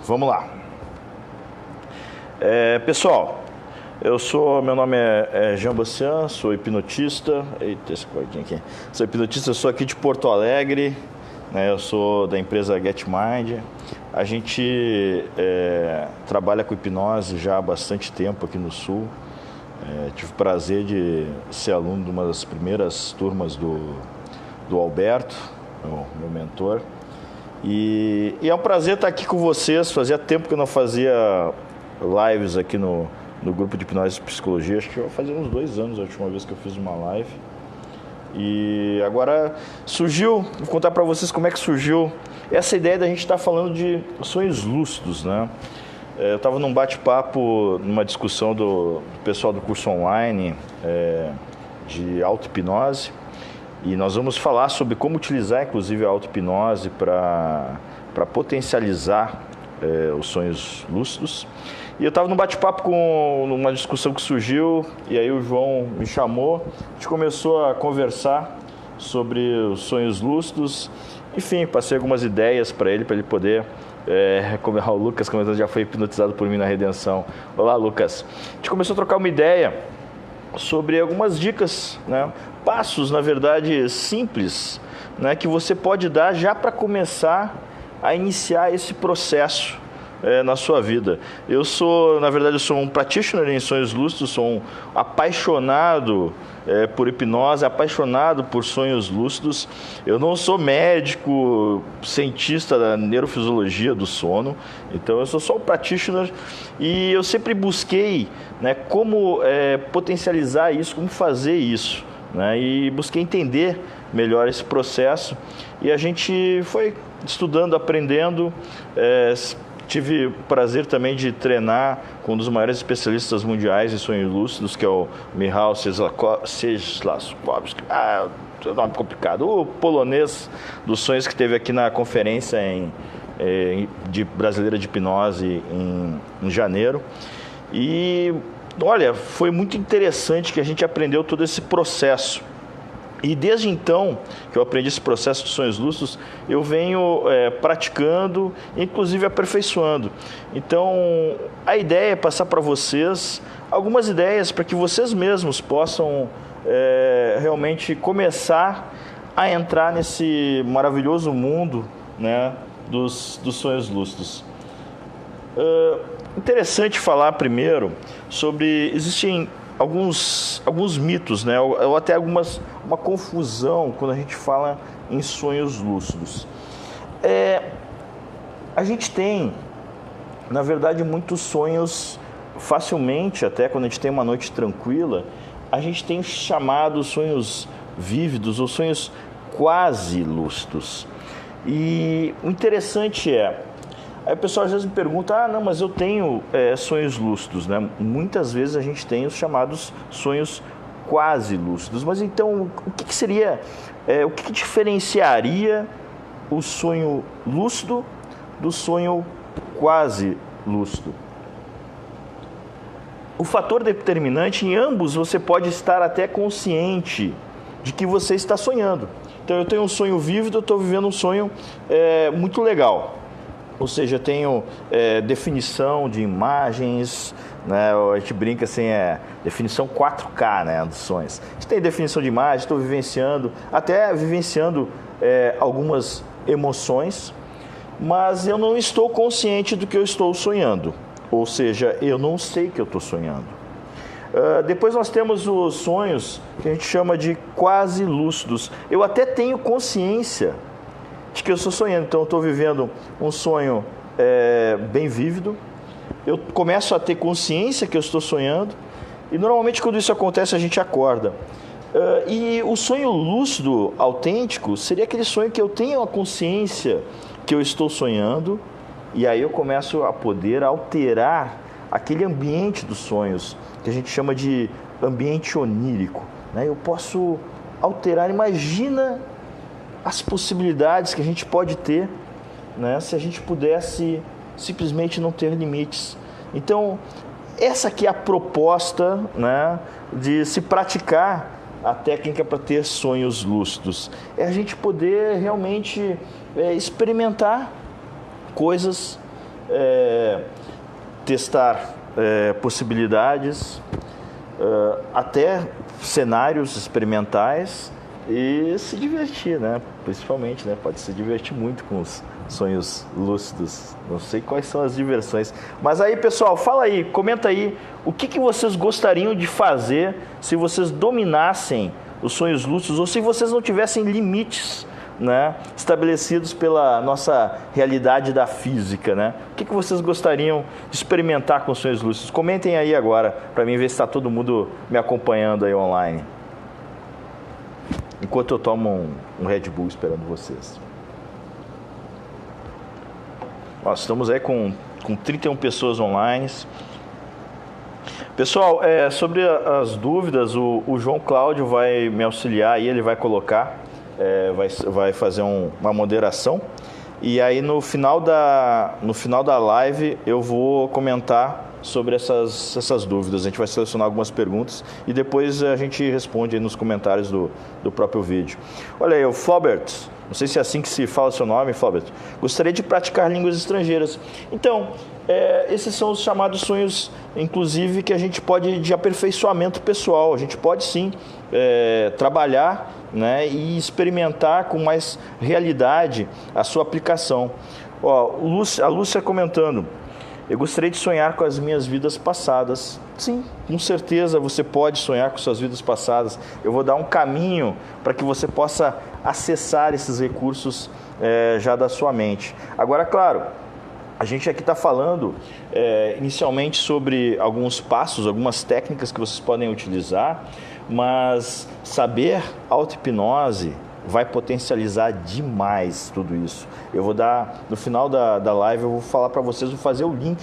vamos lá. Pessoal, meu nome é Jean Bastian, sou hipnotista. Eita, esse cordinho aqui. Sou hipnotista, sou aqui de Porto Alegre, né? Eu sou da empresa GetMind. A gente trabalha com hipnose já há bastante tempo aqui no Sul. Tive o prazer de ser aluno de uma das primeiras turmas do Alberto, meu mentor. E é um prazer estar aqui com vocês. Fazia tempo que eu não fazia lives aqui no grupo de hipnose e psicologia. Acho que vai fazer uns 2 anos a última vez que eu fiz uma live. E agora surgiu, vou contar para vocês como é que surgiu essa ideia da gente estar falando de sonhos lúcidos, né? Eu estava num bate-papo, numa discussão do pessoal do curso online de auto-hipnose. E nós vamos falar sobre como utilizar, inclusive, a auto-hipnose para potencializar os sonhos lúcidos. E eu estava num bate-papo numa discussão que surgiu, e aí o João me chamou, a gente começou a conversar sobre os sonhos lúcidos. Enfim, passei algumas ideias para ele poder... como o Lucas já foi hipnotizado por mim na Redenção. Olá, Lucas. A gente começou a trocar uma ideia sobre algumas dicas, né? Passos, na verdade, simples, né? Que você pode dar já para começar a iniciar esse processo na sua vida. Eu sou um practitioner em sonhos lúcidos, sou um apaixonado por hipnose, apaixonado por sonhos lúcidos. Eu não sou médico, cientista da neurofisiologia do sono, então eu sou só um practitioner e eu sempre busquei, né, como potencializar isso, como fazer isso, né, e busquei entender melhor esse processo e a gente foi estudando, aprendendo. Tive o prazer também de treinar com um dos maiores especialistas mundiais em sonhos lúcidos, que é o Michał Cieślawski. É um nome complicado. O polonês dos sonhos que teve aqui na conferência brasileira de hipnose em janeiro. E, olha, foi muito interessante que a gente aprendeu todo esse processo. E desde então que eu aprendi esse processo de sonhos lúcidos, eu venho praticando, inclusive aperfeiçoando. Então, a ideia é passar para vocês algumas ideias para que vocês mesmos possam realmente começar a entrar nesse maravilhoso mundo, né, dos sonhos lúcidos. Interessante falar primeiro sobre... Existem alguns mitos, né? Ou até uma confusão quando a gente fala em sonhos lúcidos. A gente tem, na verdade, muitos sonhos facilmente, até quando a gente tem uma noite tranquila, a gente tem os chamados sonhos vívidos ou sonhos quase lúcidos. E o interessante aí o pessoal às vezes me pergunta, não, mas eu tenho sonhos lúcidos, né? Muitas vezes a gente tem os chamados sonhos quase lúcidos. Mas então, o que seria, o que diferenciaria o sonho lúcido do sonho quase lúcido? O fator determinante, em ambos, você pode estar até consciente de que você está sonhando. Então, eu tenho um sonho vívido, eu estou vivendo um sonho muito legal. Ou seja, eu tenho definição de imagens, né? A gente brinca assim, definição 4K, né, dos sonhos. A gente tem definição de imagem, estou vivenciando algumas emoções, mas eu não estou consciente do que eu estou sonhando. Ou seja, eu não sei que eu estou sonhando. Depois nós temos os sonhos que a gente chama de quase lúcidos. Eu até tenho consciência de que eu estou sonhando, então eu estou vivendo um sonho bem vívido, eu começo a ter consciência que eu estou sonhando, e normalmente quando isso acontece a gente acorda. E o sonho lúcido autêntico seria aquele sonho que eu tenho a consciência que eu estou sonhando, e aí eu começo a poder alterar aquele ambiente dos sonhos, que a gente chama de ambiente onírico, né? Eu posso alterar, imagina as possibilidades que a gente pode ter, né, se a gente pudesse simplesmente não ter limites. Então, essa aqui é a proposta, né, de se praticar a técnica para ter sonhos lúcidos. É a gente poder realmente experimentar coisas testar possibilidades, até cenários experimentais e se divertir, né? Principalmente, né? Pode se divertir muito com os sonhos lúcidos. Não sei quais são as diversões. Mas aí, pessoal, fala aí, comenta aí o que vocês gostariam de fazer se vocês dominassem os sonhos lúcidos ou se vocês não tivessem limites, né, estabelecidos pela nossa realidade da física, né? O que vocês gostariam de experimentar com os sonhos lúcidos? Comentem aí agora, para mim ver se está todo mundo me acompanhando aí online. Enquanto eu tomo um Red Bull esperando vocês. Nós estamos aí com 31 pessoas online. Pessoal, sobre as dúvidas, o João Cláudio vai me auxiliar e ele vai colocar, vai fazer uma moderação. E aí no final da live eu vou comentar sobre essas dúvidas. A gente vai selecionar algumas perguntas e depois a gente responde aí nos comentários do próprio vídeo. Olha aí, o Flaubert, não sei se é assim que se fala o seu nome, Flaubert. Gostaria de praticar línguas estrangeiras. Então, esses são os chamados sonhos, inclusive, que a gente pode, de aperfeiçoamento pessoal. A gente pode sim trabalhar, né, e experimentar com mais realidade a sua aplicação. Ó, a Lúcia comentando: eu gostaria de sonhar com as minhas vidas passadas. Sim, com certeza você pode sonhar com suas vidas passadas. Eu vou dar um caminho para que você possa acessar esses recursos já da sua mente. Agora, claro, a gente aqui está falando inicialmente sobre alguns passos, algumas técnicas que vocês podem utilizar, mas saber auto-hipnose vai potencializar demais tudo isso. Eu vou dar, no final da live, eu vou falar para vocês, vou fazer o link.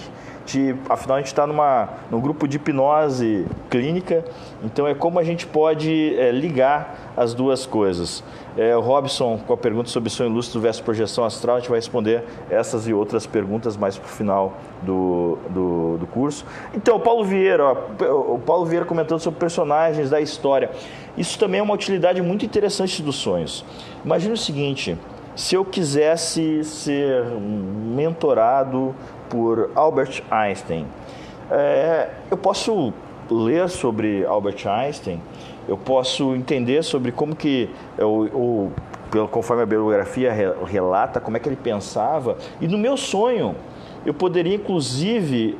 Afinal, a gente está num grupo de hipnose clínica, então é como a gente pode ligar as duas coisas. O Robson, com a pergunta sobre sonho lúcido versus projeção astral, a gente vai responder essas e outras perguntas mais para o final do curso. Então, o Paulo Vieira comentando sobre personagens da história. Isso também é uma utilidade muito interessante dos sonhos. Imagine o seguinte: se eu quisesse ser mentorado por Albert Einstein, eu posso ler sobre Albert Einstein, eu posso entender sobre como que, conforme a biografia relata, como é que ele pensava, e no meu sonho eu poderia inclusive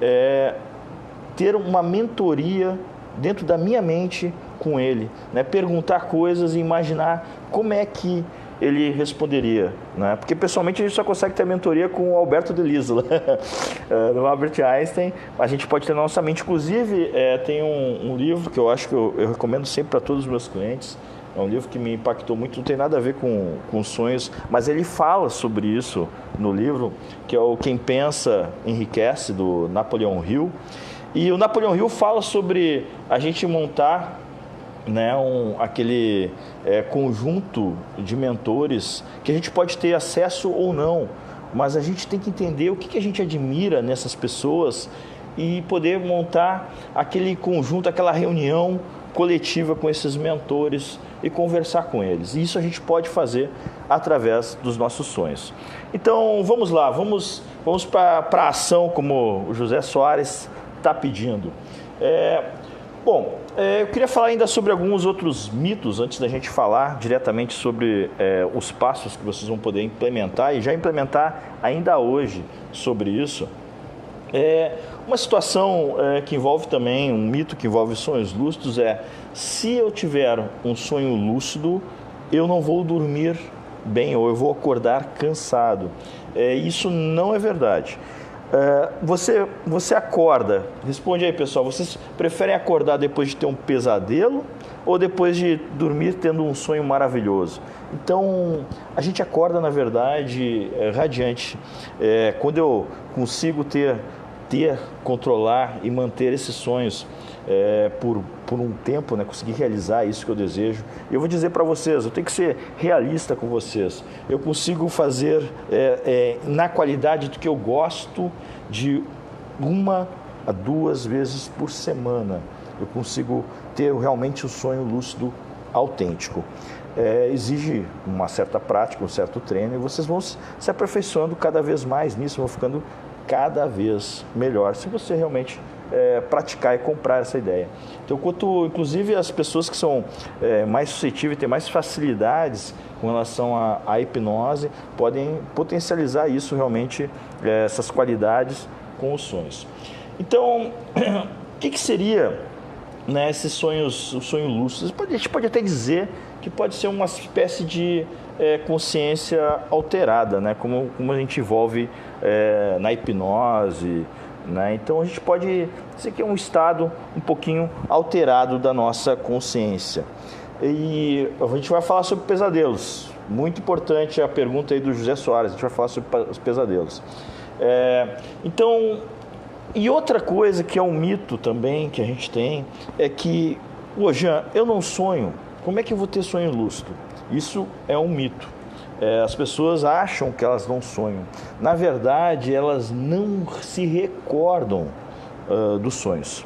ter uma mentoria dentro da minha mente com ele, né? Perguntar coisas e imaginar como é que ele responderia, né? Porque pessoalmente a gente só consegue ter mentoria com o Alberto de Lisla. No Albert Einstein a gente pode ter na nossa mente. Inclusive tem um livro que eu acho que eu recomendo sempre para todos os meus clientes. É um livro que me impactou muito, não tem nada a ver com sonhos, mas ele fala sobre isso no livro, que é o Quem Pensa Enriquece, do Napoleão Hill. E o Napoleão Hill fala sobre a gente montar, né, aquele conjunto de mentores que a gente pode ter acesso ou não, mas a gente tem que entender o que a gente admira nessas pessoas e poder montar aquele conjunto, aquela reunião coletiva com esses mentores e conversar com eles. E isso a gente pode fazer através dos nossos sonhos. Então vamos lá, vamos para a ação, como o José Soares está pedindo. Eu queria falar ainda sobre alguns outros mitos, antes da gente falar diretamente sobre os passos que vocês vão poder implementar e já implementar ainda hoje sobre isso. Uma situação que envolve também, um mito que envolve sonhos lúcidos se eu tiver um sonho lúcido, eu não vou dormir bem ou eu vou acordar cansado. Isso não é verdade. Você acorda, responde aí, pessoal, vocês preferem acordar depois de ter um pesadelo ou depois de dormir tendo um sonho maravilhoso? Então, a gente acorda, na verdade, radiante. Quando eu consigo controlar e manter esses sonhos por um tempo, né, conseguir realizar isso que eu desejo. E eu vou dizer para vocês, eu tenho que ser realista com vocês. Eu consigo fazer na qualidade do que eu gosto, de 1 a 2 vezes por semana. Eu consigo ter realmente o sonho lúcido autêntico. Exige uma certa prática, um certo treino, e vocês vão se aperfeiçoando cada vez mais nisso, vão ficando cada vez melhor, se você realmente praticar e comprar essa ideia. Então, inclusive as pessoas que são mais suscetíveis, têm mais facilidades com relação à hipnose, podem potencializar isso realmente, essas qualidades com os sonhos. Então, o que seria, né, esses sonhos, o sonho lúcido? A gente pode até dizer que pode ser uma espécie de consciência alterada, né, como a gente envolve na hipnose, né? Então a gente pode dizer que é um estado um pouquinho alterado da nossa consciência. E a gente vai falar sobre pesadelos. Muito importante a pergunta aí do José Soares, a gente vai falar sobre os pesadelos. Então, e outra coisa que é um mito também que a gente tem é que, Jean, eu não sonho, como é que eu vou ter sonho lúcido? Isso é um mito. As pessoas acham que elas não sonham. Na verdade, elas não se recordam dos sonhos.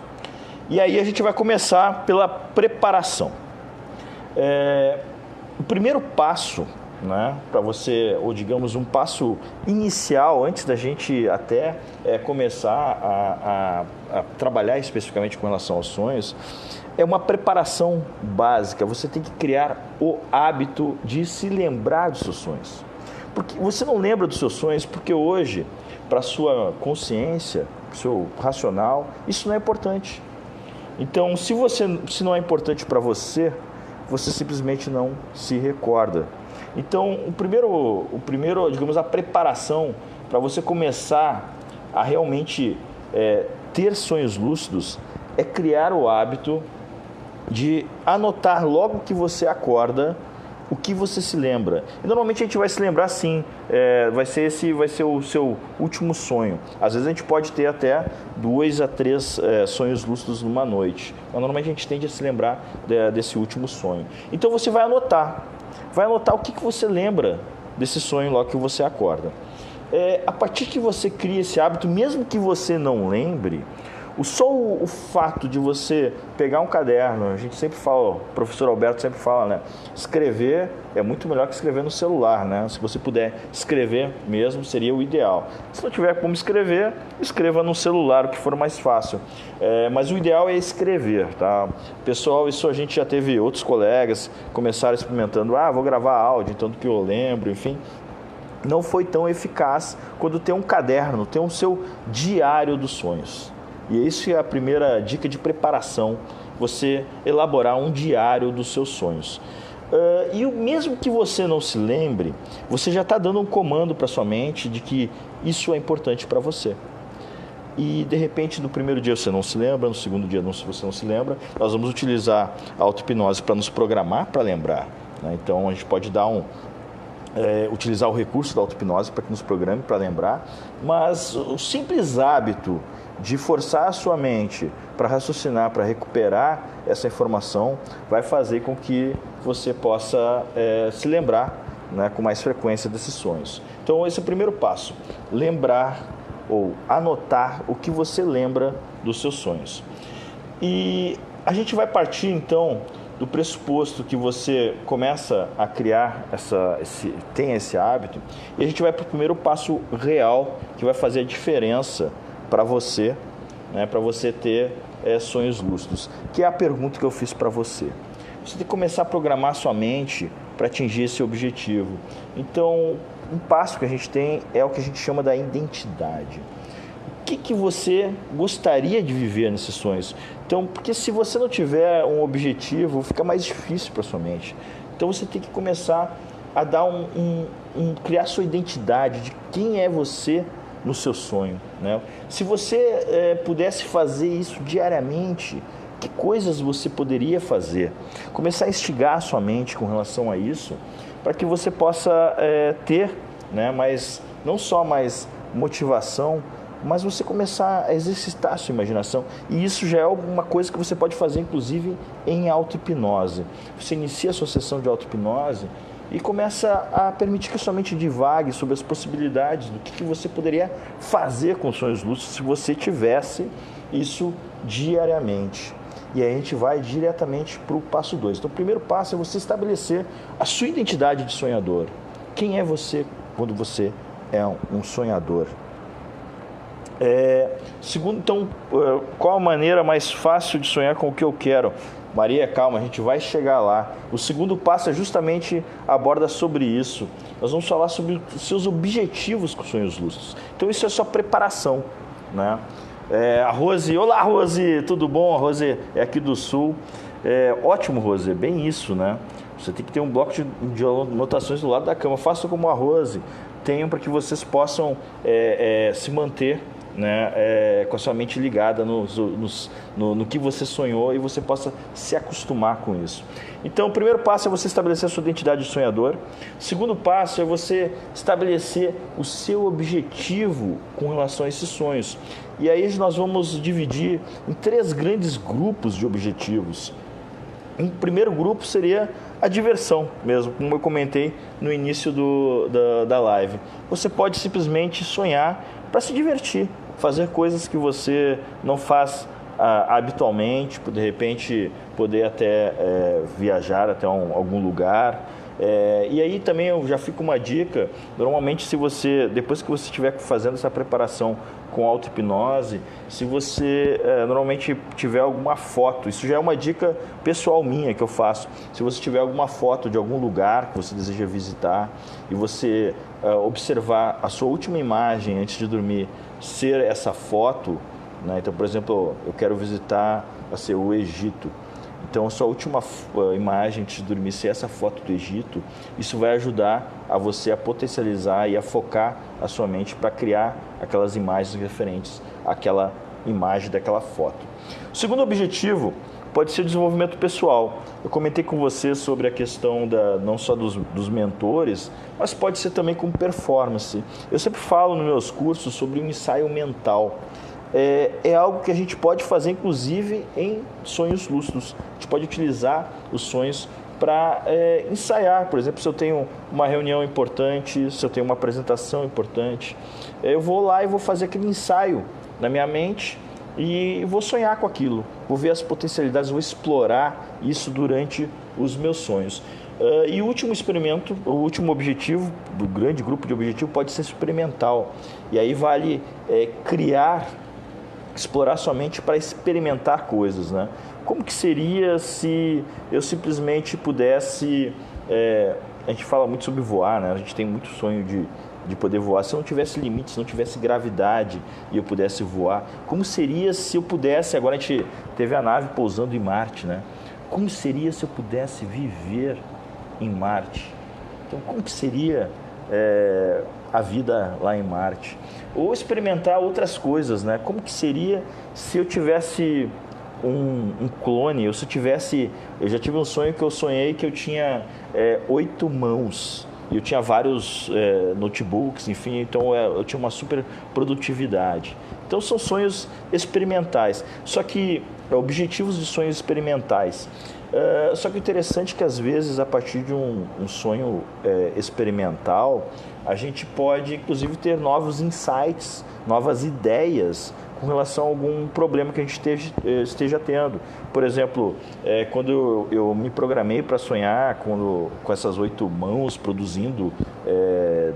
E aí a gente vai começar pela preparação. O primeiro passo, né, para você, ou digamos um passo inicial, antes da gente até começar a trabalhar especificamente com relação aos sonhos, é uma preparação básica. Você tem que criar o hábito de se lembrar dos seus sonhos. Porque você não lembra dos seus sonhos porque hoje, para a sua consciência, para o seu racional, isso não é importante. Então, se não é importante para você, você simplesmente não se recorda. Então, o primeiro, digamos, a preparação para você começar a realmente ter sonhos lúcidos é criar o hábito de anotar logo que você acorda o que você se lembra. E normalmente a gente vai se lembrar assim, vai ser o seu último sonho. Às vezes a gente pode ter até 2 a 3 sonhos lúcidos numa noite. Mas normalmente a gente tende a se lembrar desse último sonho. Então você vai anotar o que você lembra desse sonho logo que você acorda. A partir que você cria esse hábito, mesmo que você não lembre, só o fato de você pegar um caderno, a gente sempre fala, o professor Alberto sempre fala, né? Escrever é muito melhor que escrever no celular, né? Se você puder escrever mesmo, seria o ideal. Se não tiver como escrever, escreva no celular, o que for mais fácil. Mas o ideal é escrever, tá? Pessoal, isso a gente já teve outros colegas começaram experimentando, vou gravar áudio, tanto que eu lembro, enfim. Não foi tão eficaz quando tem um caderno, tem o seu diário dos sonhos. E isso é a primeira dica de preparação, você elaborar um diário dos seus sonhos. E mesmo que você não se lembre, você já está dando um comando para sua mente de que isso é importante para você. E de repente no primeiro dia você não se lembra, no segundo dia você não se lembra, nós vamos utilizar a auto-hipnose para nos programar para lembrar, né? Então a gente pode utilizar o recurso da auto-hipnose para que nos programe para lembrar, mas o simples hábito de forçar a sua mente para raciocinar, para recuperar essa informação, vai fazer com que você possa se lembrar, né, com mais frequência desses sonhos. Então esse é o primeiro passo, lembrar ou anotar o que você lembra dos seus sonhos. E a gente vai partir então do pressuposto que você começa a criar tem esse hábito, e a gente vai para o primeiro passo real que vai fazer a diferença para você, né, para você ter sonhos lúcidos, que é a pergunta que eu fiz para você. Você tem que começar a programar sua mente para atingir esse objetivo. Então, um passo que a gente tem é o que a gente chama da identidade. O que você gostaria de viver nesses sonhos? Então, porque se você não tiver um objetivo, fica mais difícil para sua mente. Então, você tem que começar a dar criar sua identidade de quem é você no seu sonho, né? Se você pudesse fazer isso diariamente, que coisas você poderia fazer? Começar a instigar a sua mente com relação a isso, para que você possa ter, né, não só mais motivação, mas você começar a exercitar a sua imaginação. E isso já é alguma coisa que você pode fazer, inclusive, em auto-hipnose. Você inicia a sua sessão de auto-hipnose e começa a permitir que a sua mente divague sobre as possibilidades do que você poderia fazer com sonhos lúcidos se você tivesse isso diariamente. E aí a gente vai diretamente para o passo 2. Então o primeiro passo é você estabelecer a sua identidade de sonhador. Quem é você quando você é um sonhador? Segundo, então, qual a maneira mais fácil de sonhar com o que eu quero? Maria, calma, a gente vai chegar lá. O segundo passo é justamente aborda sobre isso. Nós vamos falar sobre os seus objetivos com sonhos lúcidos. Então isso é só preparação, né? A Rose, olá Rose, tudo bom? A Rose é aqui do Sul. Ótimo, Rose, bem isso, né? Você tem que ter um bloco de anotações do lado da cama. Faça como a Rose. Tenham para que vocês possam se manter, né, com a sua mente ligada no que você sonhou e você possa se acostumar com isso. Então, o primeiro passo é você estabelecer a sua identidade de sonhador. O segundo passo é você estabelecer o seu objetivo com relação a esses sonhos. E aí nós vamos dividir em 3 grandes grupos de objetivos. Um primeiro grupo seria a diversão mesmo, como eu comentei no início da live. Você pode simplesmente sonhar para se divertir, fazer coisas que você não faz habitualmente, de repente poder até viajar até algum lugar. E aí também eu já fico uma dica, normalmente depois que você estiver fazendo essa preparação com auto-hipnose, se você normalmente tiver alguma foto, isso já é uma dica pessoal minha que eu faço, se você tiver alguma foto de algum lugar que você deseja visitar e você observar a sua última imagem antes de dormir ser essa foto, né? Então, por exemplo, eu quero visitar o Egito. Então, a sua última imagem antes de dormir ser essa foto do Egito, isso vai ajudar a você a potencializar e a focar a sua mente para criar aquelas imagens referentes àquela imagem daquela foto. O segundo objetivo pode ser o desenvolvimento pessoal. Eu comentei com você sobre a questão não só dos mentores, mas pode ser também com performance. Eu sempre falo nos meus cursos sobre um ensaio mental. É algo que a gente pode fazer, inclusive, em sonhos lúcidos. A gente pode utilizar os sonhos para ensaiar. Por exemplo, se eu tenho uma reunião importante, se eu tenho uma apresentação importante, eu vou lá e vou fazer aquele ensaio na minha mente e vou sonhar com aquilo. Vou ver as potencialidades, vou explorar isso durante os meus sonhos. E o último experimento, o último objetivo, do grande grupo de objetivo, pode ser experimental. E aí vale explorar sua mente para experimentar coisas, né? Como que seria se eu simplesmente pudesse... a gente fala muito sobre voar, né? A gente tem muito sonho de poder voar. Se eu não tivesse limites, se não tivesse gravidade e eu pudesse voar, como seria se eu pudesse... Agora a gente teve a nave pousando em Marte, né? Como seria se eu pudesse viver em Marte? Então, como que seria a vida lá em Marte? Ou experimentar outras coisas, né? Como que seria se eu tivesse um clone, ou se eu já tive um sonho que eu sonhei que eu tinha 8 mãos, e eu tinha vários notebooks, enfim, então eu tinha uma super produtividade. Então são sonhos experimentais, só que objetivos de sonhos experimentais. Só que o interessante é que às vezes a partir de um sonho experimental, a gente pode inclusive ter novos insights, novas ideias com relação a algum problema que a gente esteja tendo. Por exemplo, quando eu me programei para sonhar com essas 8 mãos produzindo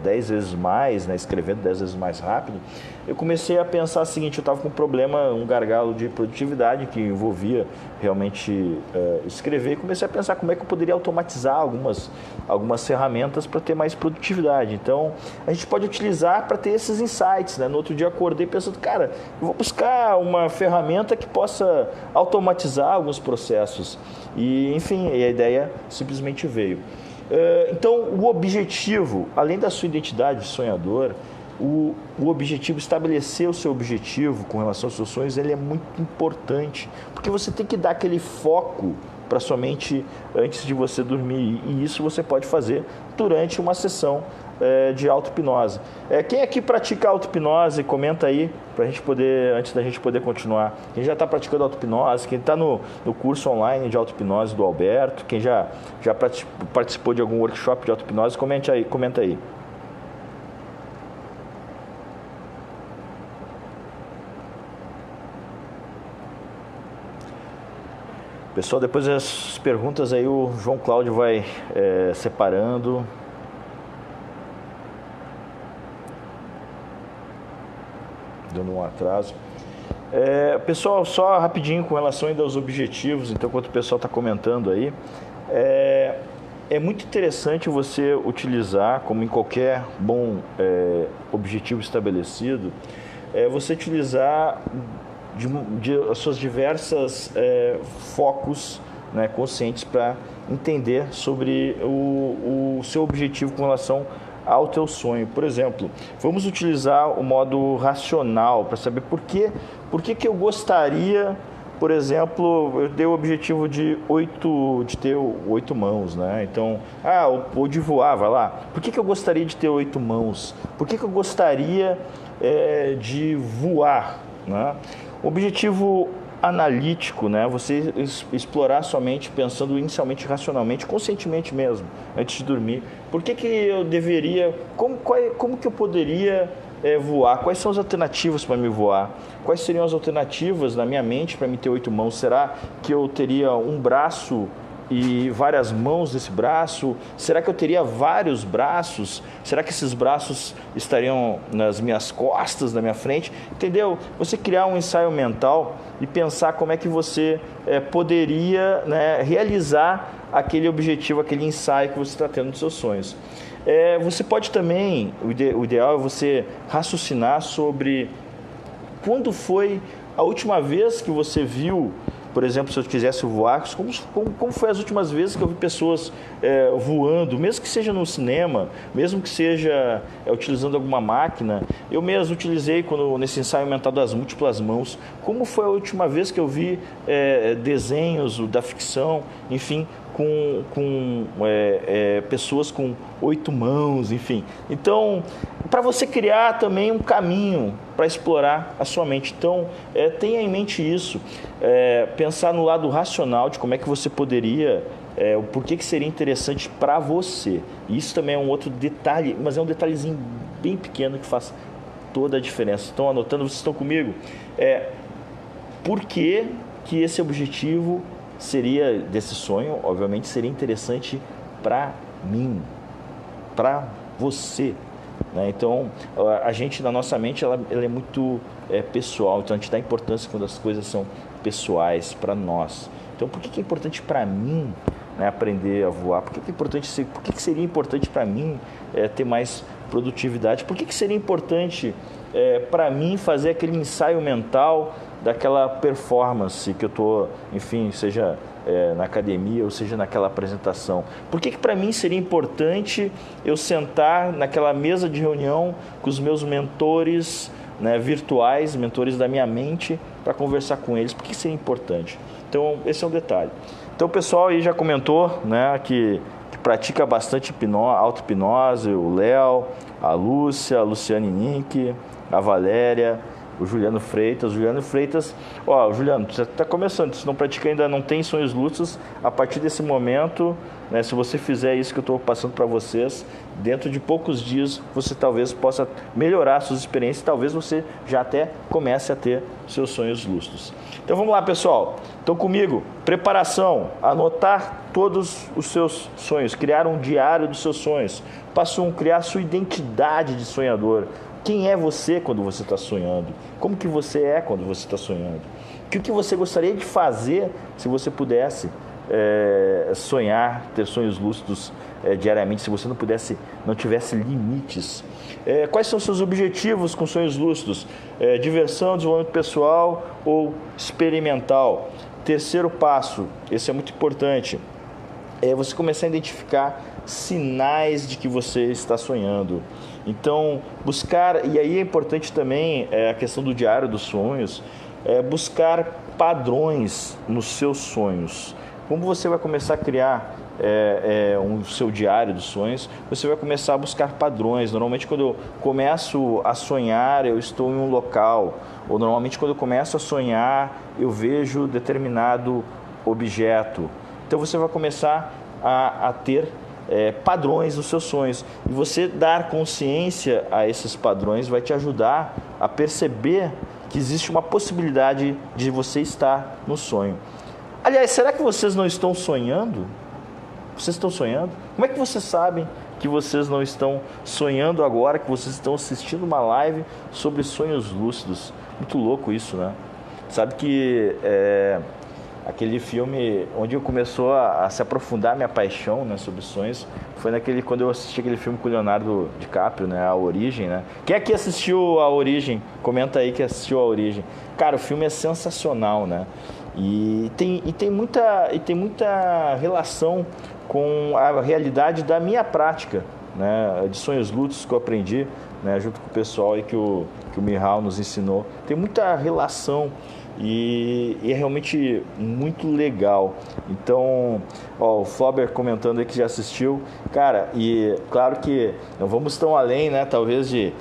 10 vezes mais, né, escrevendo 10 vezes mais rápido, eu comecei a pensar o seguinte: eu estava com um problema, um gargalo de produtividade que envolvia realmente escrever, e comecei a pensar como é que eu poderia automatizar algumas ferramentas para ter mais produtividade. Então, a gente pode utilizar para ter esses insights, né? No outro dia eu acordei pensando, cara, eu vou buscar uma ferramenta que possa automatizar alguns processos. E, enfim, a ideia simplesmente veio. Então, o objetivo, além da sua identidade de sonhador, o objetivo, estabelecer o seu objetivo com relação aos seus sonhos, ele é muito importante, porque você tem que dar aquele foco para sua mente antes de você dormir, e isso você pode fazer durante uma sessão de auto-hipnose. Quem aqui pratica auto-hipnose, comenta aí, antes da gente poder continuar. Quem já está praticando auto-hipnose, quem está no curso online de auto-hipnose do Alberto, quem já participou de algum workshop de auto-hipnose, comenta aí. Pessoal, depois das perguntas aí o João Cláudio vai separando. Dando um um atraso. Pessoal, só rapidinho com relação ainda aos objetivos, então enquanto o pessoal está comentando aí, é muito interessante você utilizar, como em qualquer bom objetivo estabelecido, você utilizar as suas diversas focos, né, conscientes para entender sobre o seu objetivo com relação ao teu sonho. Por exemplo, vamos utilizar o modo racional para saber por que eu gostaria, por exemplo, eu dei o objetivo de ter 8 mãos, né? Então, ou de voar, vai lá. Por que eu gostaria de ter 8 mãos? Por que eu gostaria de voar, né? O objetivo analítico, né? Você explorar sua mente pensando inicialmente racionalmente, conscientemente mesmo, antes de dormir. Por que eu deveria, como que eu poderia voar? Quais são as alternativas para me voar? Quais seriam as alternativas na minha mente para me ter 8 mãos? Será que eu teria um braço e várias mãos nesse braço? Será que eu teria vários braços? Será que esses braços estariam nas minhas costas, na minha frente? Entendeu? Você criar um ensaio mental e pensar como é que você poderia, né, realizar aquele objetivo, aquele ensaio que você está tendo nos seus sonhos. Você pode também, o ideal é você raciocinar sobre quando foi a última vez que você viu. Por exemplo, se eu quisesse voar, como foi as últimas vezes que eu vi pessoas voando, mesmo que seja no cinema, mesmo que seja utilizando alguma máquina. Eu mesmo utilizei nesse ensaio mental das múltiplas mãos. Como foi a última vez que eu vi desenhos da ficção, enfim, com pessoas com 8 mãos, enfim. Então, para você criar também um caminho para explorar a sua mente. Então, tenha em mente isso. Pensar no lado racional de como é que você poderia, o porquê que seria interessante para você. Isso também é um outro detalhe, mas é um detalhezinho bem pequeno que faz toda a diferença. Estão anotando? Vocês estão comigo? Por que esse objetivo desse sonho, obviamente, seria interessante para mim, para você, né? Então, a gente, na nossa mente, ela é muito pessoal, então a gente dá importância quando as coisas são pessoais para nós. Então, por que é importante para mim, né, aprender a voar? Por que seria importante para mim ter mais produtividade? Por que seria importante para mim fazer aquele ensaio mental daquela performance que eu estou, enfim, seja na academia ou seja naquela apresentação? Por que para mim seria importante eu sentar naquela mesa de reunião com os meus mentores, né, virtuais, mentores da minha mente, para conversar com eles? Por que seria importante? Então, esse é um detalhe. Então, o pessoal aí já comentou, né, que pratica bastante auto-hipnose, o Léo, a Lúcia, a Luciane Nink, a Valéria, o Juliano Freitas. Juliano, você está começando, se não pratica ainda, não tem sonhos lúcidos, a partir desse momento, né, se você fizer isso que eu estou passando para vocês, dentro de poucos dias você talvez possa melhorar suas experiências, talvez você já até comece a ter seus sonhos lúcidos. Então vamos lá, pessoal, estão comigo? Preparação, anotar todos os seus sonhos, criar um diário dos seus sonhos. Passo 1, criar sua identidade de sonhador. Quem é você quando você está sonhando? Como que você é quando você está sonhando? O que você gostaria de fazer se você pudesse sonhar, ter sonhos lúcidos diariamente, se você não tivesse limites? Quais são os seus objetivos com sonhos lúcidos? Diversão, desenvolvimento pessoal ou experimental? Terceiro passo, esse é muito importante, é você começar a identificar sinais de que você está sonhando. Então, buscar, e aí é importante também a questão do diário dos sonhos, buscar padrões nos seus sonhos. Como você vai começar a criar o seu diário dos sonhos, você vai começar a buscar padrões. Normalmente, quando eu começo a sonhar, eu estou em um local. Ou normalmente, quando eu começo a sonhar, eu vejo determinado objeto. Então, você vai começar a ter padrões nos seus sonhos. E você dar consciência a esses padrões vai te ajudar a perceber que existe uma possibilidade de você estar no sonho. Aliás, será que vocês não estão sonhando? Vocês estão sonhando? Como é que vocês sabem que vocês não estão sonhando agora, que vocês estão assistindo uma live sobre sonhos lúcidos. Muito louco isso, né? Sabe que aquele filme onde começou a se aprofundar minha paixão, né, sobre sonhos foi quando eu assisti aquele filme com o Leonardo DiCaprio, né, A Origem, né? Quem aqui assistiu A Origem? Comenta aí que assistiu A Origem. Cara, o filme é sensacional, né? E tem muita relação com a realidade da minha prática, né, de sonhos lúcidos que eu aprendi, né, junto com o pessoal aí que o Mihaly nos ensinou. Tem muita relação e é realmente muito legal. Então, o Flober comentando aí que já assistiu. Cara, e claro que não vamos tão além, né, talvez de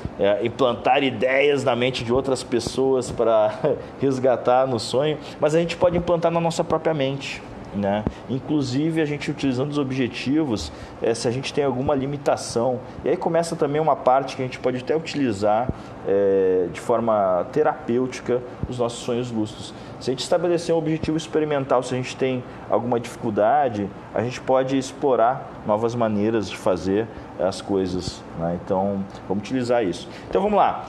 implantar ideias na mente de outras pessoas para resgatar no sonho, mas a gente pode implantar na nossa própria mente, né? Inclusive a gente utilizando os objetivos, se a gente tem alguma limitação, e aí começa também uma parte que a gente pode até utilizar de forma terapêutica os nossos sonhos lúcidos. Se a gente estabelecer um objetivo experimental, se a gente tem alguma dificuldade, a gente pode explorar novas maneiras de fazer as coisas, né? Então vamos utilizar isso. Então vamos lá,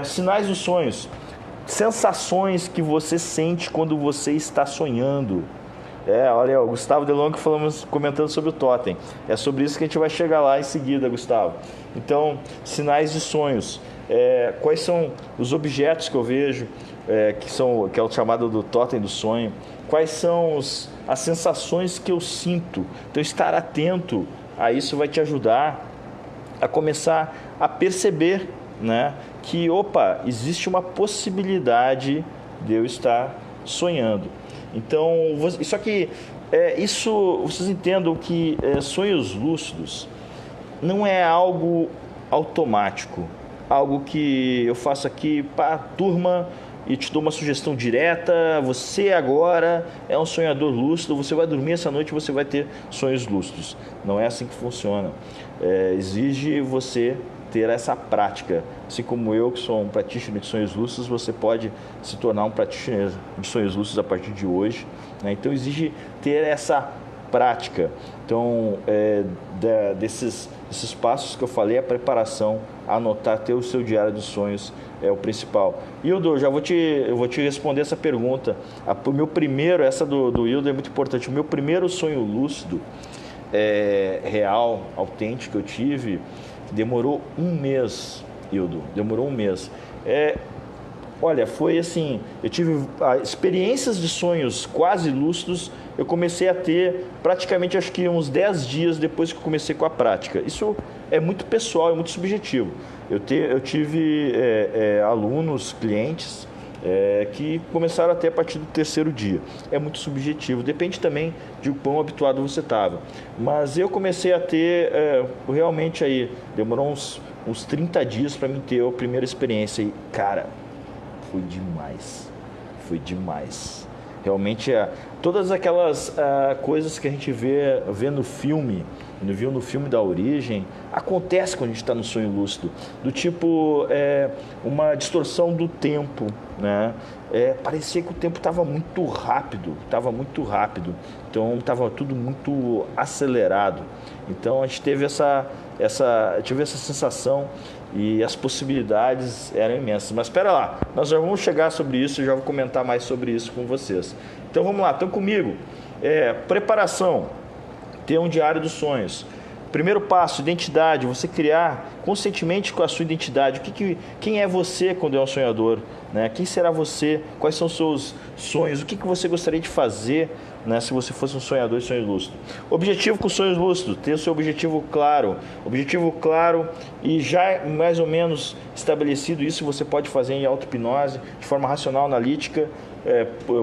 sinais dos sonhos, sensações que você sente quando você está sonhando. Olha, o Gustavo Delongo comentando sobre o totem. É sobre isso que a gente vai chegar lá em seguida, Gustavo. Então, sinais de sonhos. Quais são os objetos que eu vejo, que é o chamado do totem do sonho? Quais são as sensações que eu sinto? Então, estar atento a isso vai te ajudar a começar a perceber, né, que, existe uma possibilidade de eu estar sonhando. Então, só que isso, vocês entendam que sonhos lúcidos não é algo automático, algo que eu faço aqui para a turma e te dou uma sugestão direta, você agora é um sonhador lúcido, você vai dormir essa noite e você vai ter sonhos lúcidos. Não é assim que funciona. Exige você ter essa prática. Assim como eu, que sou um practitioner de sonhos lúcidos, você pode se tornar um practitioner de sonhos lúcidos a partir de hoje, né? Então exige ter essa prática. Então, desses passos que eu falei, a preparação, anotar, ter o seu diário dos sonhos é o principal. Hildo, eu vou te responder essa pergunta. O meu primeiro, essa do Hildo é muito importante. O meu primeiro sonho lúcido, real, autêntico, que eu tive, demorou um mês, Hildo, demorou um mês. Olha, foi assim, eu tive experiências de sonhos quase lúcidos, eu comecei a ter praticamente, acho que uns 10 dias depois que eu comecei com a prática. Isso é muito pessoal, é muito subjetivo. Eu tive alunos, clientes, que começaram a ter a partir do terceiro dia. É muito subjetivo, depende também de quão habituado você estava. Mas eu comecei a ter, realmente aí, demorou uns 30 dias para mim ter a primeira experiência. E, cara, foi demais. Realmente, todas aquelas coisas que a gente vê no filme, viu no filme da Origem, acontece quando a gente está no sonho lúcido, do tipo uma distorção do tempo, né? Parecia que o tempo estava muito rápido, então estava tudo muito acelerado. Então a gente teve essa sensação e as possibilidades eram imensas. Mas espera lá, nós já vamos chegar sobre isso e já vou comentar mais sobre isso com vocês. Então vamos lá, estão comigo. Preparação, ter um diário dos sonhos. Primeiro passo, identidade, você criar conscientemente com a sua identidade. Quem é você quando é um sonhador, né? Quem será você? Quais são os seus sonhos? O que você gostaria de fazer, né, se você fosse um sonhador de sonhos lúcidos? Objetivo com sonhos lúcidos, ter o seu objetivo claro e já mais ou menos estabelecido. Isso você pode fazer em auto-hipnose, de forma racional, analítica,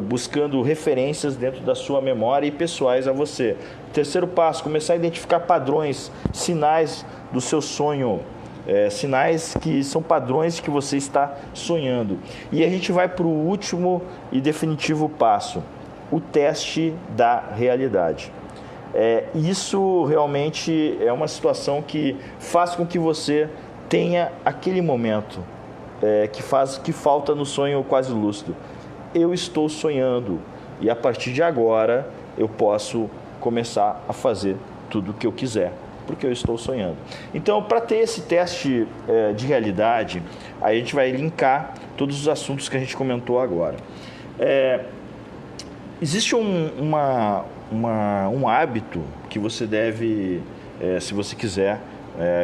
buscando referências dentro da sua memória e pessoais a você. Terceiro passo, começar a identificar padrões, sinais do seu sonho, sinais que são padrões que você está sonhando. E a gente vai para o último e definitivo passo, o teste da realidade. Isso realmente é uma situação que faz com que você tenha aquele momento que falta no sonho quase lúcido. Eu estou sonhando e a partir de agora eu posso começar a fazer tudo o que eu quiser. porque eu estou sonhando. Então, para ter esse teste de realidade, a gente vai linkar todos os assuntos que a gente comentou agora. Existe um hábito que você deve, se você quiser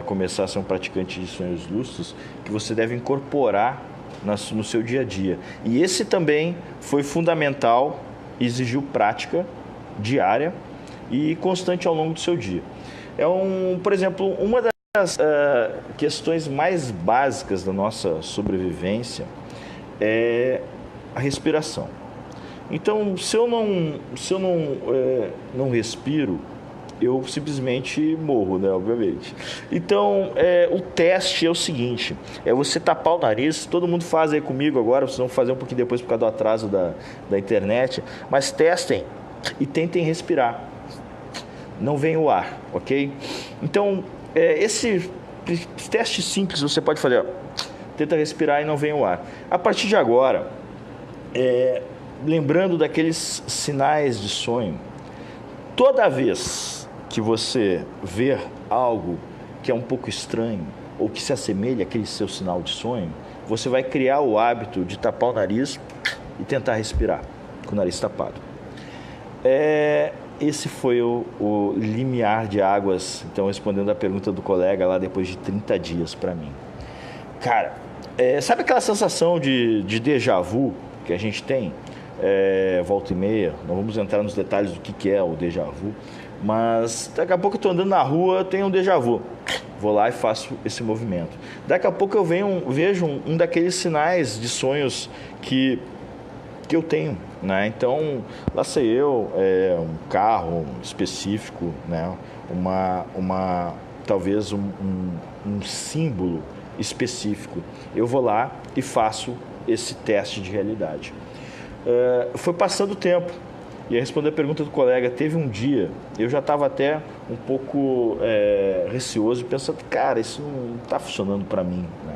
começar a ser um praticante de sonhos lúcidos, que você deve incorporar no seu dia a dia. E esse também foi fundamental, exigiu prática diária e constante ao longo do seu dia. Por exemplo, uma das questões mais básicas da nossa sobrevivência é a respiração. Então, se eu não respiro, eu simplesmente morro, né? Obviamente. Então, o teste é o seguinte, você tapar o nariz, todo mundo faz aí comigo agora, vocês vão fazer um pouquinho depois por causa do atraso da internet, mas testem e tentem respirar. Não vem o ar, ok? Então, esse teste simples você pode fazer, ó, tenta respirar e não vem o ar. A partir de agora, lembrando daqueles sinais de sonho, toda vez que você ver algo que é um pouco estranho ou que se assemelha àquele seu sinal de sonho, você vai criar o hábito de tapar o nariz e tentar respirar com o nariz tapado. Esse foi o limiar de águas, então respondendo a pergunta do colega lá depois de 30 dias para mim. Cara, sabe aquela sensação de déjà vu que a gente tem? Volta e meia, não vamos entrar nos detalhes do que é o déjà vu, mas daqui a pouco eu estou andando na rua, tenho um déjà vu, vou lá e faço esse movimento. Daqui a pouco eu vejo um daqueles sinais de sonhos que eu tenho, né? Então, lá sei eu, um carro específico, né? Talvez um símbolo específico. Eu vou lá e faço esse teste de realidade. Foi passando o tempo, e a responder a pergunta do colega, teve um dia, eu já estava até um pouco receoso, pensando, cara, isso não está funcionando para mim, né?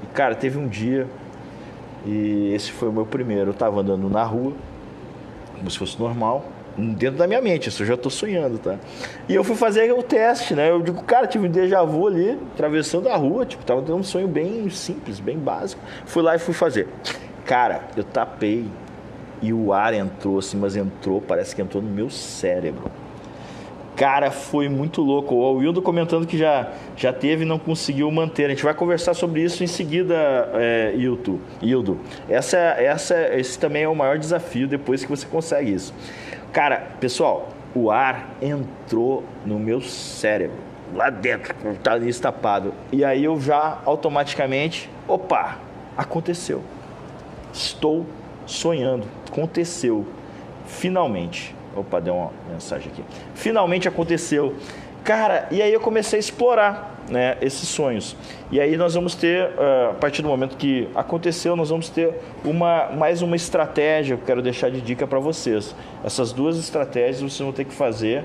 E, cara, teve um dia, e esse foi o meu primeiro, eu estava andando na rua, como se fosse normal, dentro da minha mente, isso eu já estou sonhando, tá? E eu fui fazer o teste, né? Eu digo, cara, tive um déjà vu ali, atravessando a rua, estava tendo um sonho bem simples, bem básico. Fui lá e fui fazer. Cara, eu tapei e o ar entrou assim, mas parece que entrou no meu cérebro. Cara, foi muito louco. O Wildo comentando que já teve e não conseguiu manter. A gente vai conversar sobre isso em seguida, Wildo. Esse também é o maior desafio depois que você consegue isso. Cara, pessoal, o ar entrou no meu cérebro, lá dentro, tá ali tapado. E aí eu já automaticamente, aconteceu. Estou sonhando. Aconteceu. Finalmente. Deu uma mensagem aqui. Finalmente aconteceu. Cara, e aí eu comecei a explorar, né, esses sonhos. E aí nós vamos ter, a partir do momento que aconteceu, nós vamos ter mais uma estratégia que eu quero deixar de dica para vocês. Essas duas estratégias vocês vão ter que fazer,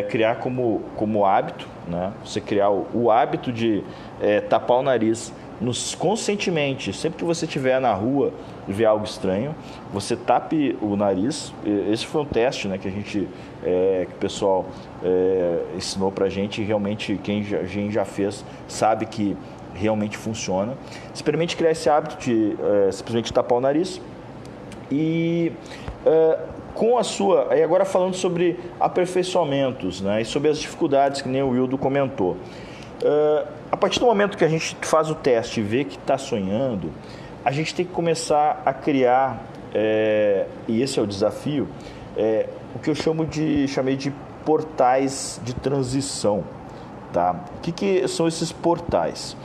criar como hábito, né? Você criar o hábito de tapar o nariz conscientemente, sempre que você estiver na rua e ver algo estranho, você tape o nariz. Esse foi um teste, né, que que o pessoal ensinou pra gente, e realmente quem já fez sabe que realmente funciona. Experimente criar esse hábito de simplesmente tapar o nariz e e agora falando sobre aperfeiçoamentos, né, e sobre as dificuldades que nem o Wildo comentou. A partir do momento que a gente faz o teste e vê que está sonhando, a gente tem que começar a criar, e esse é o desafio, o que eu chamei de portais de transição. Tá? O que são esses portais?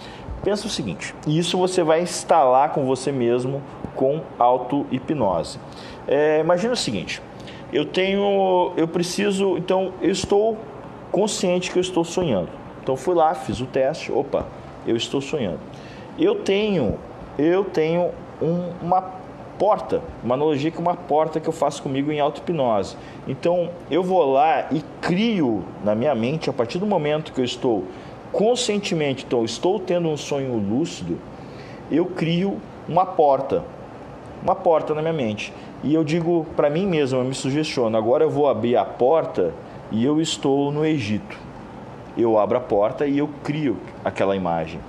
Pensa o seguinte, e isso você vai instalar com você mesmo com auto-hipnose. Imagina o seguinte, eu estou consciente que eu estou sonhando. Então fui lá, fiz o teste, eu estou sonhando. Eu tenho uma porta, uma analogia com uma porta que eu faço comigo em auto-hipnose. Então eu vou lá e crio na minha mente, a partir do momento que eu estou conscientemente, então estou tendo um sonho lúcido, eu crio uma porta na minha mente. E eu digo para mim mesmo, eu me sugestiono, agora eu vou abrir a porta e eu estou no Egito. eu abro a porta e eu crio aquela imagem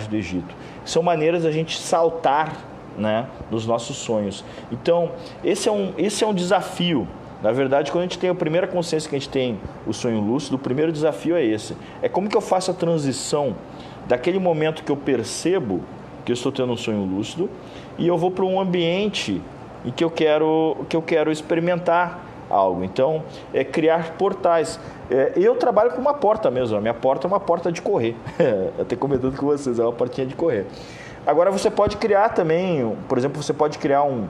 do Egito. São maneiras da gente saltar, né, nos nossos sonhos. Então, esse é um desafio. Na verdade, quando a gente tem a primeira consciência que a gente tem o sonho lúcido, o primeiro desafio é esse. É como que eu faço a transição daquele momento que eu percebo que eu estou tendo um sonho lúcido e eu vou para um ambiente em que eu quero experimentar algo. Então, é criar portais. Eu trabalho com uma porta mesmo. A minha porta é uma porta de correr. Até comentando com vocês, é uma portinha de correr. Agora, você pode criar também, por exemplo, você pode criar um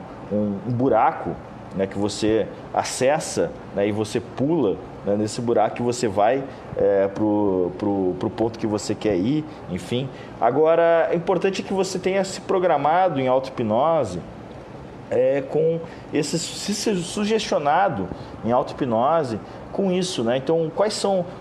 buraco, né, que você acessa, né, e você pula, né, nesse buraco que você vai pro ponto que você quer ir, enfim. Agora, é importante que você tenha se programado em auto-hipnose, com se sugestionado em auto-hipnose com isso, né? Então,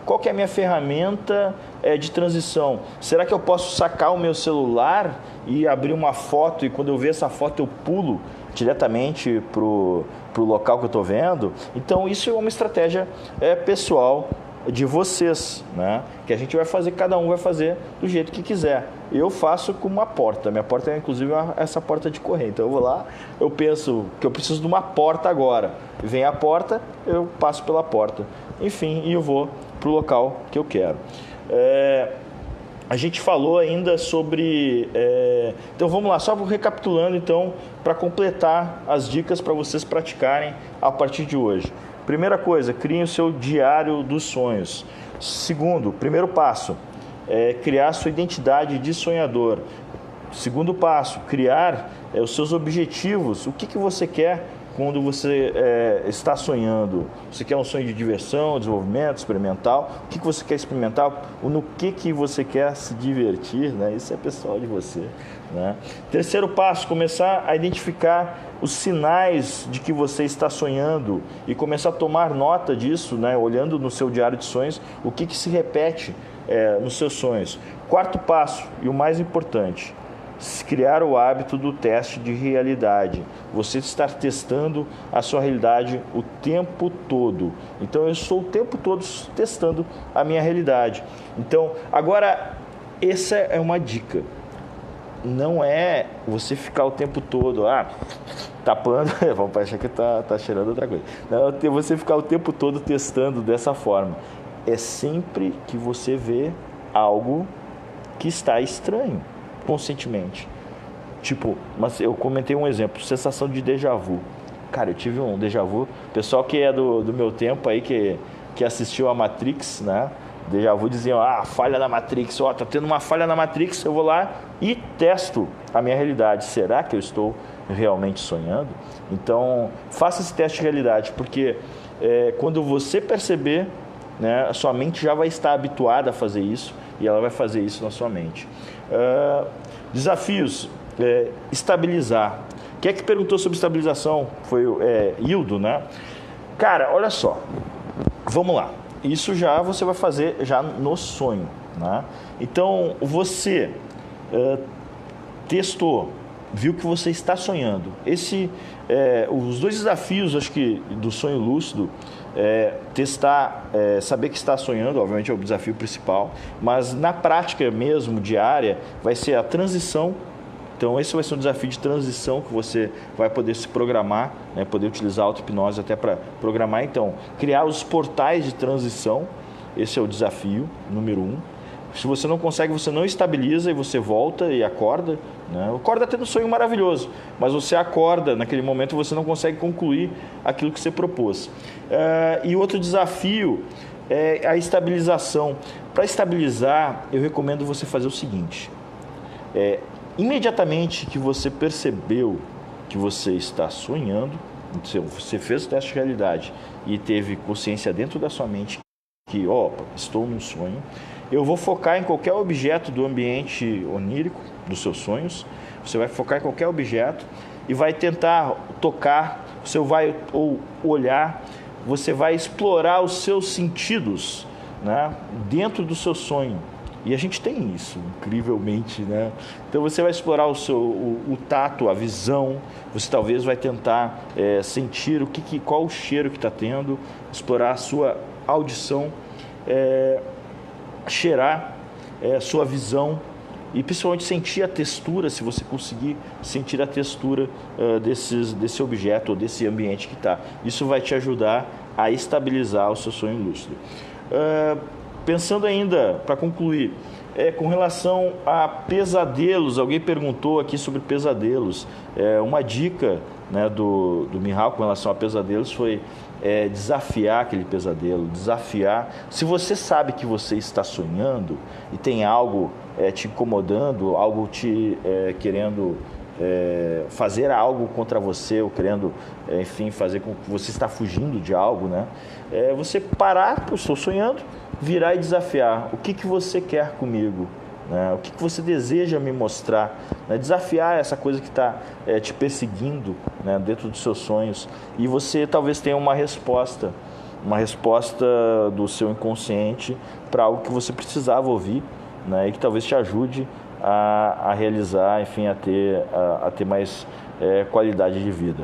qual que é a minha ferramenta de transição? Será que eu posso sacar o meu celular e abrir uma foto e quando eu ver essa foto eu pulo diretamente pro local que eu estou vendo? Então, isso é uma estratégia pessoal de vocês, né? Que a gente vai fazer, cada um vai fazer do jeito que quiser. Eu faço com uma porta. Minha porta é inclusive essa porta de correr. Então eu vou lá, eu penso que eu preciso de uma porta agora. Vem a porta, eu passo pela porta. Enfim, e eu vou para o local que eu quero. A gente falou ainda sobre... Então vamos lá, só recapitulando então, para completar as dicas para vocês praticarem a partir de hoje. Primeira coisa, criem o seu diário dos sonhos. Segundo, primeiro passo, criar sua identidade de sonhador. Segundo passo, criar os seus objetivos. O que você quer quando você está sonhando? Você quer um sonho de diversão, desenvolvimento, experimental? O que você quer experimentar? No que você quer se divertir? Né? Isso é pessoal de você. Né? Terceiro passo, começar a identificar os sinais de que você está sonhando e começar a tomar nota disso, né? Olhando no seu diário de sonhos, o que se repete nos seus sonhos. Quarto passo, e o mais importante, criar o hábito do teste de realidade. Você está testando a sua realidade o tempo todo. Então, eu estou o tempo todo testando a minha realidade. Então, agora, essa é uma dica. Não é você ficar o tempo todo tapando, vamos achar que tá cheirando outra coisa. Não é você ficar o tempo todo testando dessa forma. É sempre que você vê algo que está estranho, conscientemente. Tipo, mas eu comentei um exemplo, sensação de déjà vu. Cara, eu tive um déjà vu. Pessoal que é do meu tempo aí, que assistiu a Matrix, né? Déjà vu diziam, falha na Matrix, tá tendo uma falha na Matrix, eu vou lá e testo a minha realidade. Será que eu estou realmente sonhando? Então, faça esse teste de realidade, porque quando você perceber, né, a sua mente já vai estar habituada a fazer isso e ela vai fazer isso na sua mente. Desafios, estabilizar. Quem é que perguntou sobre estabilização? Foi o Hildo, né? Cara, olha só, vamos lá. Isso você vai fazer já no sonho, né? Então, você testou, viu que você está sonhando. Os dois desafios, acho que, do sonho lúcido, testar, saber que está sonhando, obviamente é o desafio principal, mas na prática mesmo, diária, vai ser a transição. Então, esse vai ser um desafio de transição que você vai poder se programar, né? Poder utilizar a auto-hipnose até para programar. Então, criar os portais de transição, esse é o desafio número 1. Se você não consegue, você não estabiliza e você volta e acorda, né? Acorda tendo um sonho maravilhoso, mas você acorda, naquele momento você não consegue concluir aquilo que você propôs. E outro desafio é a estabilização. Para estabilizar, eu recomendo você fazer o seguinte. Imediatamente que você percebeu que você está sonhando, você fez o teste de realidade e teve consciência dentro da sua mente que, estou num sonho, eu vou focar em qualquer objeto do ambiente onírico, dos seus sonhos. Você vai focar em qualquer objeto e vai tentar tocar, você vai olhar, você vai explorar os seus sentidos, né, dentro do seu sonho. E a gente tem isso, incrivelmente, né? Então você vai explorar o tato, a visão, você talvez vai tentar sentir qual o cheiro que está tendo, explorar a sua audição. cheirar sua visão e principalmente sentir a textura, se você conseguir sentir a textura desse objeto ou desse ambiente que está. Isso vai te ajudar a estabilizar o seu sonho lúcido. Pensando ainda, para concluir, com relação a pesadelos, alguém perguntou aqui sobre pesadelos. Uma dica, né, do Mihaly com relação a pesadelos foi desafiar aquele pesadelo, desafiar. Se você sabe que você está sonhando e tem algo te incomodando, algo te querendo fazer algo contra você, ou querendo, enfim, fazer com que você está fugindo de algo, né? Você parar, eu estou sonhando, virar e desafiar. O que você quer comigo? Né? O que você deseja me mostrar? Né? Desafiar essa coisa que está te perseguindo, né, dentro dos seus sonhos. E você talvez tenha uma resposta do seu inconsciente para algo que você precisava ouvir, né, e que talvez te ajude a realizar, enfim, a ter mais qualidade de vida.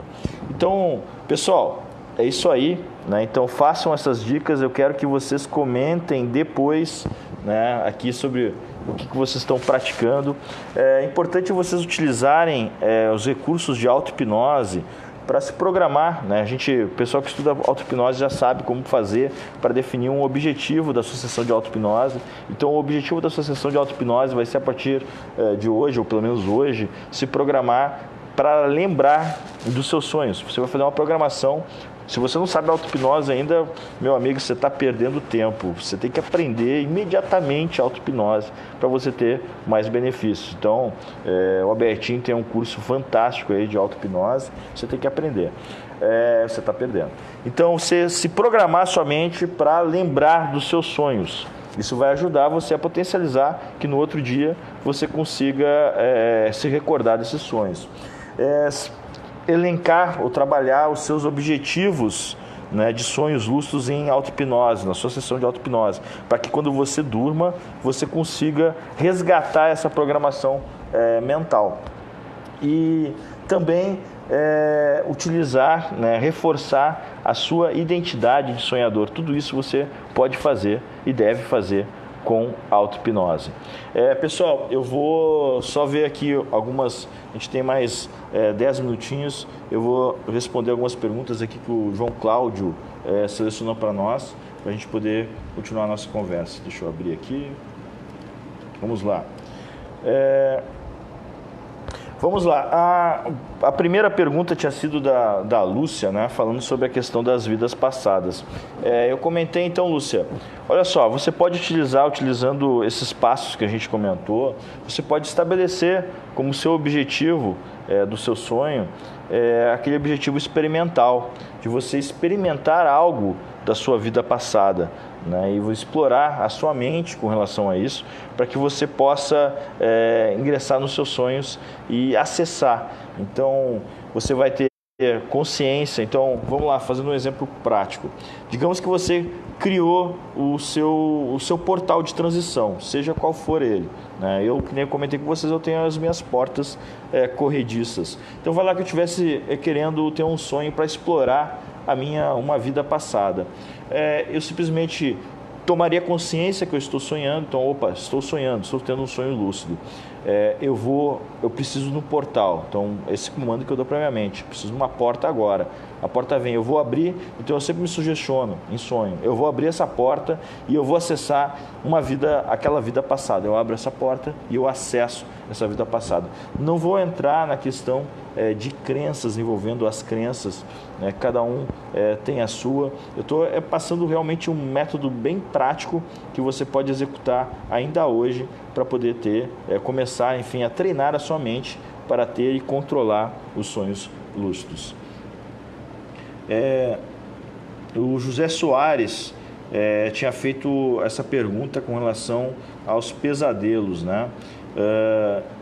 Então, pessoal, é isso aí, né? Então façam essas dicas, eu quero que vocês comentem depois, né, aqui sobre o que vocês estão praticando. É importante vocês utilizarem os recursos de auto-hipnose para se programar, né? O pessoal que estuda auto-hipnose já sabe como fazer para definir um objetivo da sua sessão de auto-hipnose. Então, o objetivo da sua sessão de auto-hipnose vai ser, a partir de hoje, ou pelo menos hoje, se programar para lembrar dos seus sonhos. Você vai fazer uma programação. Se você não sabe auto-hipnose ainda, meu amigo, você está perdendo tempo. Você tem que aprender imediatamente auto-hipnose para você ter mais benefícios. Então, o Albertinho tem um curso fantástico aí de auto-hipnose. Você tem que aprender. Você está perdendo. Então, você se programar somente para lembrar dos seus sonhos. Isso vai ajudar você a potencializar que no outro dia você consiga se recordar desses sonhos. Elencar ou trabalhar os seus objetivos, né, de sonhos lúcidos em auto-hipnose, na sua sessão de auto-hipnose, para que quando você durma, você consiga resgatar essa programação mental. E também utilizar, né, reforçar a sua identidade de sonhador. Tudo isso você pode fazer e deve fazer com auto-hipnose. Pessoal, eu vou só ver aqui algumas, a gente tem mais 10 minutinhos, eu vou responder algumas perguntas aqui que o João Cláudio selecionou para nós, para a gente poder continuar a nossa conversa. Deixa eu abrir aqui. Vamos lá. Vamos lá, a primeira pergunta tinha sido da Lúcia, né, falando sobre a questão das vidas passadas. Eu comentei então, Lúcia, olha só, você pode utilizando esses passos que a gente comentou, você pode estabelecer como seu objetivo do seu sonho, aquele objetivo experimental, de você experimentar algo da sua vida passada, né, e vou explorar a sua mente com relação a isso, para que você possa ingressar nos seus sonhos e acessar. Então, você vai ter consciência. Então, vamos lá, fazendo um exemplo prático. Digamos que você criou o seu portal de transição, seja qual for ele, né? Eu, que nem eu comentei com vocês, eu tenho as minhas portas corrediças. Então, vai lá que eu estivesse querendo ter um sonho para explorar uma vida passada. Eu simplesmente tomaria consciência que eu estou sonhando. Então, estou sonhando, estou tendo um sonho lúcido. Eu preciso de um portal. Então, esse comando que eu dou para minha mente. Preciso de uma porta agora. A porta vem, eu vou abrir. Então, eu sempre me sugestiono em sonho. Eu vou abrir essa porta e eu vou acessar aquela vida passada. Eu abro essa porta e eu acesso essa vida passada. Não vou entrar na questão de crenças, envolvendo as crenças, né? Cada um tem a sua. Eu estou passando realmente um método bem prático que você pode executar ainda hoje para poder começar, enfim, a treinar a sua mente para ter e controlar os sonhos lúcidos. O José Soares tinha feito essa pergunta com relação aos pesadelos, né?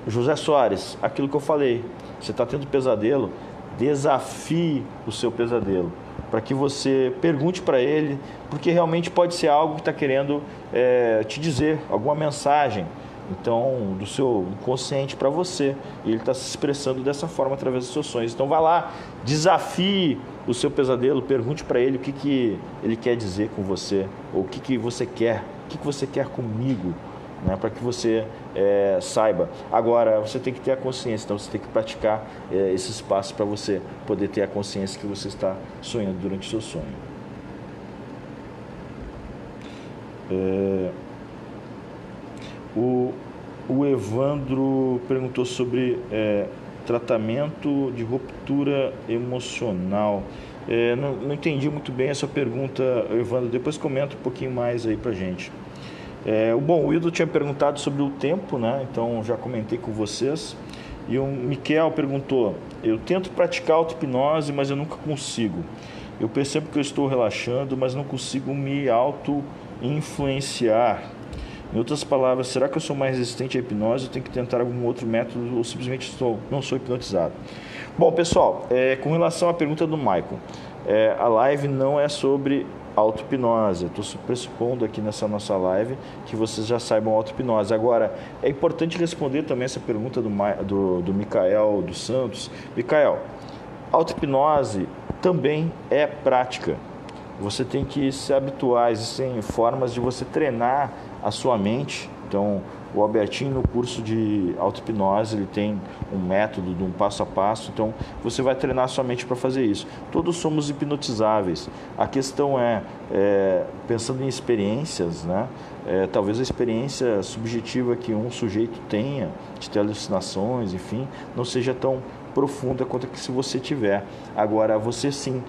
José Soares, aquilo que eu falei, você está tendo pesadelo, desafie o seu pesadelo, para que você pergunte para ele, porque realmente pode ser algo que está querendo te dizer, alguma mensagem, então, do seu inconsciente para você, e ele está se expressando dessa forma através dos seus sonhos. Então, vá lá, desafie o seu pesadelo, pergunte para ele o que ele quer dizer com você, ou o que você quer que você quer comigo, né, para que você saiba. Agora, você tem que ter a consciência, então você tem que praticar esses passos para você poder ter a consciência que você está sonhando durante o seu sonho. O Evandro perguntou sobre tratamento de ruptura emocional. Não entendi muito bem essa pergunta, Evandro. Depois comenta um pouquinho mais aí pra gente. Bom, o Hildo tinha perguntado sobre o tempo, né? Então já comentei com vocês. E o Miquel perguntou: eu tento praticar auto-hipnose, mas eu nunca consigo. Eu percebo que eu estou relaxando, mas não consigo me auto-influenciar. Em outras palavras, será que eu sou mais resistente à hipnose? Eu tenho que tentar algum outro método ou simplesmente não sou hipnotizado? Bom, pessoal, com relação à pergunta do Michael, a live não é sobre auto-hipnose. Estou pressupondo aqui nessa nossa live que vocês já saibam auto-hipnose. Agora, é importante responder também essa pergunta do Micael dos Santos. Micael, auto-hipnose também é prática. Você tem que se habituar, existem formas de você treinar a sua mente. Então, o Albertinho, no curso de auto-hipnose, ele tem um método, de um passo a passo. Então, você vai treinar a sua mente para fazer isso. Todos somos hipnotizáveis. A questão pensando em experiências, né? Talvez a experiência subjetiva que um sujeito tenha, de ter alucinações, enfim, não seja tão profunda quanto que se você tiver. Agora, você sim,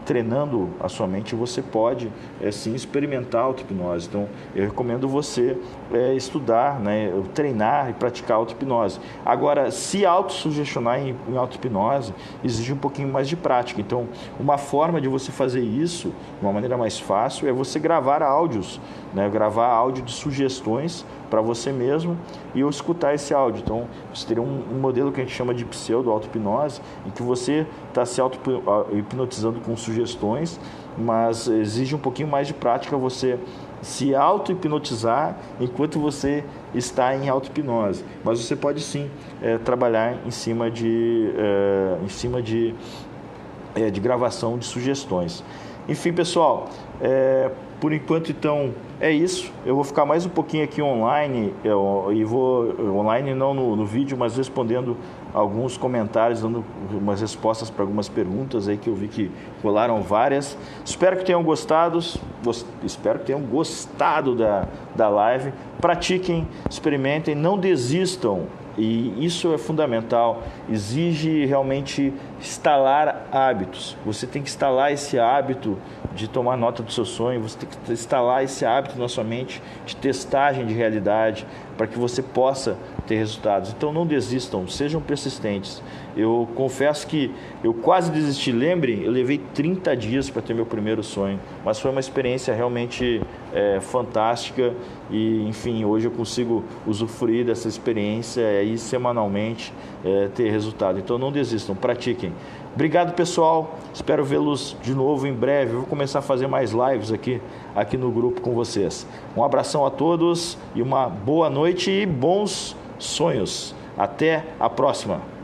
treinando a sua mente, você pode sim experimentar a auto-hipnose. Então, eu recomendo você estudar, né, treinar e praticar a auto-hipnose. Agora, se autossugestionar em auto-hipnose exige um pouquinho mais de prática. Então, uma forma de você fazer isso, de uma maneira mais fácil, é você gravar áudios, né, gravar áudio de sugestões para você mesmo e eu escutar esse áudio. Então, você teria um modelo que a gente chama de pseudo-auto-hipnose, em que você está se auto-hipnotizando com sugestões, mas exige um pouquinho mais de prática você se auto-hipnotizar enquanto você está em auto-hipnose. Mas você pode sim trabalhar em cima de gravação de sugestões. Enfim, pessoal, por enquanto, então, é isso. Eu vou ficar mais um pouquinho aqui online, e vou online não no vídeo, mas respondendo alguns comentários, dando umas respostas para algumas perguntas aí que eu vi que rolaram várias. Espero que tenham gostado da live. Pratiquem, experimentem, não desistam. E isso é fundamental, exige realmente instalar hábitos. Você tem que instalar esse hábito de tomar nota do seu sonho, você tem que instalar esse hábito na sua mente de testagem de realidade para que você possa ter resultados. Então não desistam, sejam persistentes. Eu confesso que eu quase desisti. Lembrem, eu levei 30 dias para ter meu primeiro sonho, mas foi uma experiência realmente fantástica e, enfim, hoje eu consigo usufruir dessa experiência e semanalmente ter resultado. Então não desistam, pratiquem. Obrigado, pessoal. Espero vê-los de novo em breve. Eu vou começar a fazer mais lives aqui no grupo com vocês. Um abração a todos e uma boa noite e bons sonhos. Até a próxima.